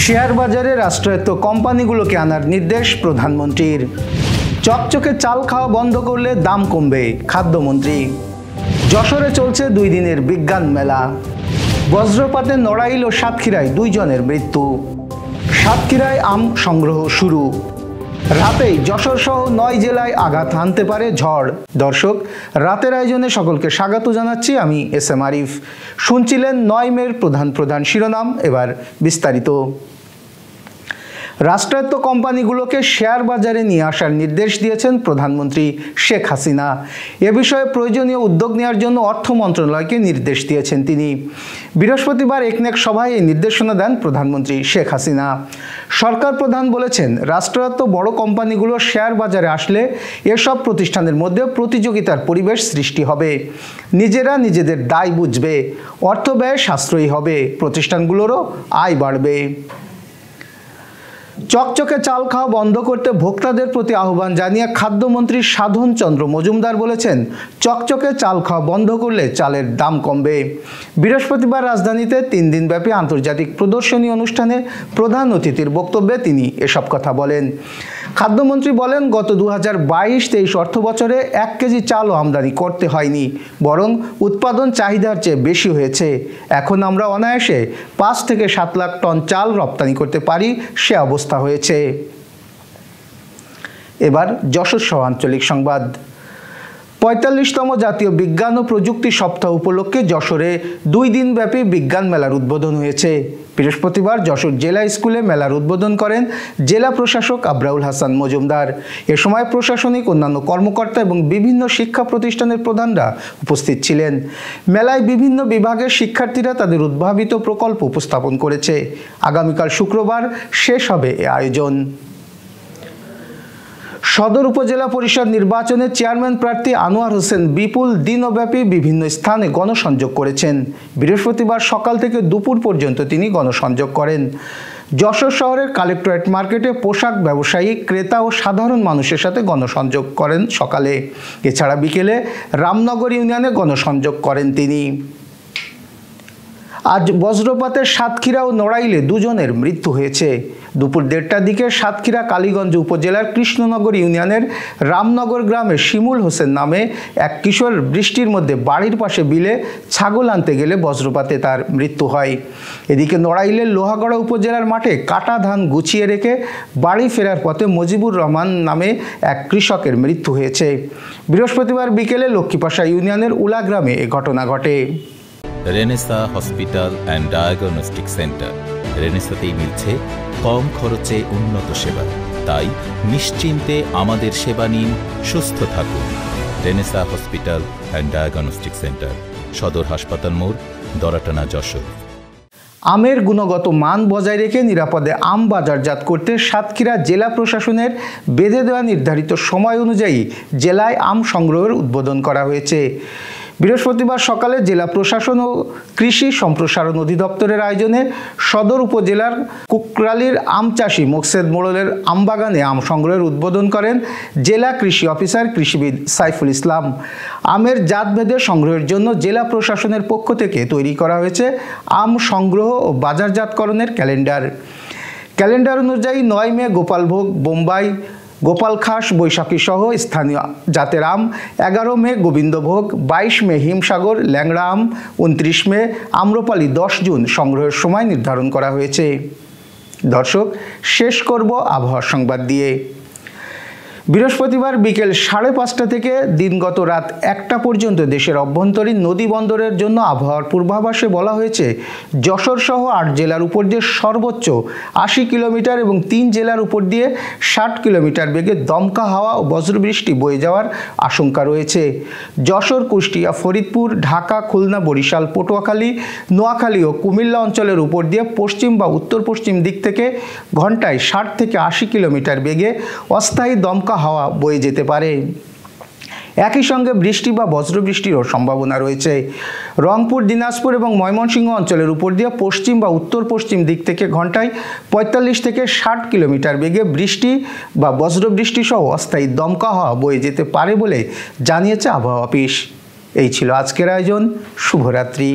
Share বাজারে রাষ্ট্রায়ত্ত কোম্পানিগুলোকে আনার নির্দেশ প্রধানমন্ত্রীর। চকচকে চাল খাওয়া বন্ধ করলে দাম কমবে, খাদ্যমন্ত্রী। যশোরে চলছে 2 দিনের বিজ্ঞান মেলা। বজ্রপাতে নড়াইল ও সাতক্ষীরায় 2 জনের মৃত্যু। সাতক্ষীরায় আম সংগ্রহ শুরু। রাতেই যশোর সহ 9 জেলায় আঘাত হানতে পারে ঝড়। দর্শক, রাতের আয়োজনে সকলকে স্বাগত জানাচ্ছি, আমি এস.এম. আরিফ। শুনছিলেন 9 মের প্রধান শিরোনাম, এবার বিস্তারিত। রাষ্ট্রায়ত্ত কোম্পানিগুলোকে শেয়ার বাজারে নিয়ে আসার নির্দেশ দিয়েছেন প্রধানমন্ত্রী শেখ হাসিনা। এ বিষয়ে প্রয়োজনীয় উদ্যোগ নেওয়ার জন্য অর্থ মন্ত্রণালয়কে নির্দেশ দিয়েছেন তিনি। বৃহস্পতিবার একনেক সভায় এই নির্দেশনা দেন প্রধানমন্ত্রী শেখ হাসিনা। সরকার প্রধান বলেছেন, রাষ্ট্রায়ত্ত বড় কোম্পানিগুলো শেয়ার বাজারে আসলে এসব প্রতিষ্ঠানের মধ্যে প্রতিযোগিতার পরিবেশ সৃষ্টি হবে। নিজেরা নিজেদের দায় বুঝবে, অর্থ ব্যয় সাশ্রয়ী হবে, প্রতিষ্ঠানগুলোরও আয় বাড়বে। চকচকে চাল খাওয়া বন্ধ করতে ভোক্তাদের প্রতি আহ্বান জানিয়ে খাদ্যমন্ত্রী সাধন চন্দ্র মজুমদার বলেছেন, চকচকে চাল খাওয়া বন্ধ করলে চালের দাম কমবে। বৃহস্পতিবার রাজধানীতে 3 দিনব্যাপী আন্তর্জাতিক প্রদর্শনী অনুষ্ঠানে প্রধান অতিথির বক্তব্যে তিনি এসব কথা বলেন। খাদ্যমন্ত্রী বলেন, গত 2022-23 অর্থ বছরে 1 কেজি চালও আমদানি করতে হয়নি, বরং উৎপাদন চাহিদার চেয়ে বেশি হয়েছে। এখন আমরা অনায়াসে 5 থেকে 7 লাখ টন চাল রপ্তানি করতে পারি, সে অবস্থা হয়েছে। এবার যশোর সহ আঞ্চলিক সংবাদ। 45তম জাতীয় বিজ্ঞান ও প্রযুক্তি সপ্তাহ উপলক্ষে যশোরে 2 দিনব্যাপী বিজ্ঞান মেলার উদ্বোধন হয়েছে। বৃহস্পতিবার যশোর জেলা স্কুলে মেলার উদ্বোধন করেন জেলা প্রশাসক আবরাউল হাসান মজুমদার। এ সময় প্রশাসনিক অন্যান্য কর্মকর্তা এবং বিভিন্ন শিক্ষা প্রতিষ্ঠানের প্রধানরা উপস্থিত ছিলেন। মেলায় বিভিন্ন বিভাগের শিক্ষার্থীরা তাদের উদ্ভাবিত প্রকল্প উপস্থাপন করেছে। আগামীকাল শুক্রবার শেষ হবে এ আয়োজন। সদর উপজেলা পরিষদ নির্বাচনে চেয়ারম্যান প্রার্থী আনোয়ার হোসেন বিপুল দিনব্যাপী বিভিন্ন স্থানে গণসংযোগ করেছেন। বৃহস্পতিবার সকাল থেকে দুপুর পর্যন্ত তিনি গণসংযোগ করেন। যশোর শহরের কালেক্টরেট মার্কেটে পোশাক ব্যবসায়ী, ক্রেতা ও সাধারণ মানুষের সাথে গণসংযোগ করেন সকালে। এছাড়া বিকেলে রামনগর ইউনিয়নে গণসংযোগ করেন তিনি। আজ বজ্রপাতে সাতক্ষীরা ও নড়াইলে 2 জনের মৃত্যু হয়েছে। দুপুর 1:30টার দিকে সাতক্ষীরা কালীগঞ্জ উপজেলার কৃষ্ণনগর ইউনিয়নের রামনগর গ্রামে শিমুল হোসেন নামে এক কিশোর বৃষ্টির মধ্যে বাড়ির পাশে বিলে ছাগল আনতে গেলে বজ্রপাতে তার মৃত্যু হয়। এদিকে নড়াইলের লোহাগড়া উপজেলার মাঠে কাটা ধান গুছিয়ে রেখে বাড়ি ফেরার পথে মজিবুর রহমান নামে এক কৃষকের মৃত্যু হয়েছে। বৃহস্পতিবার বিকেলে লক্ষ্মীপাশা ইউনিয়নের উলা গ্রামে এ ঘটনা ঘটে। Renaissance hospital and diagnostic centre. রেনেসাতেই মিলছে কম খরচে উন্নত সেবা, তাই নিশ্চিন্তে আমাদের সেবা নিন, সুস্থ থাকুন। Renaissance hospital and diagnostic centre, সদর হাসপাতাল মোড়, দরাটানা, যশোর। আমের গুণগত মান বজায় রেখে নিরাপদে আম বাজারজাত করতে সাতক্ষীরা জেলা প্রশাসনের বেঁধে দেওয়া নির্ধারিত সময় অনুযায়ী জেলায় আম সংগ্রহের উদ্বোধন করা হয়েছে। বৃহস্পতিবার সকালে জেলা প্রশাসন ও কৃষি সম্প্রসারণ অধিদপ্তরের আয়োজনে সদর উপজেলার কুকরালির আম চাষি মোকসেদ মোড়লের আমবাগানে আম সংগ্রহের উদ্বোধন করেন জেলা কৃষি অফিসার কৃষিবিদ সাইফুল ইসলাম। আমের জাতভেদে সংগ্রহের জন্য জেলা প্রশাসনের পক্ষ থেকে তৈরি করা হয়েছে আম সংগ্রহ ও বাজারজাতকরণের ক্যালেন্ডার অনুযায়ী 9 মে গোপালভোগ, বোম্বাই, গোপালখাস, বৈশাখী সহ স্থানীয় জাতের আম, 11 মে গোবিন্দভোগ, 22 মে হিমসাগর, ল্যাংড়া আম, 29 মে আম্রপালি, 10 জুন সংগ্রহের সময় নির্ধারণ করা হয়েছে। দর্শক, শেষ করব আবহাওয়া সংবাদ দিয়ে। বৃহস্পতিবার বিকেল 5:30 থেকে দিনগত রাত 1টা পর্যন্ত দেশের অভ্যন্তরীণ নদী বন্দরের জন্য আবহাওয়ার পূর্বাভাসে বলা হয়েছে, যশোর সহ 8 জেলার উপর দিয়ে সর্বোচ্চ 80 কিলোমিটার এবং 3 জেলার উপর দিয়ে 60 কিলোমিটার বেগে দমকা হাওয়া ও বজ্রবৃষ্টি বয়ে যাওয়ার আশঙ্কা রয়েছে। যশোর, কুষ্টিয়া, ফরিদপুর, ঢাকা, খুলনা, বরিশাল, পটুয়াখালী, নোয়াখালী ও কুমিল্লা অঞ্চলের উপর দিয়ে পশ্চিম বা উত্তর পশ্চিম দিক থেকে ঘন্টায় 60 থেকে 80 কিলোমিটার বেগে অস্থায়ী দমকা হাওয়া বয়ে যেতে পারে। একই সঙ্গে বৃষ্টি বা বজ্রবৃষ্টিরও সম্ভাবনা রয়েছে। রংপুর, দিনাজপুর এবং ময়মনসিংহ অঞ্চলের উপর দিয়ে পশ্চিম বা উত্তর পশ্চিম দিক থেকে ঘন্টায় 45 থেকে 60 কিলোমিটার বেগে বৃষ্টি বা বজ্রবৃষ্টি সহ অস্থায়ী দমকা হাওয়া বয়ে যেতে পারে বলে জানিয়েছে আবহাওয়া অফিস। এই ছিল আজকের আয়োজন। শুভরাত্রি।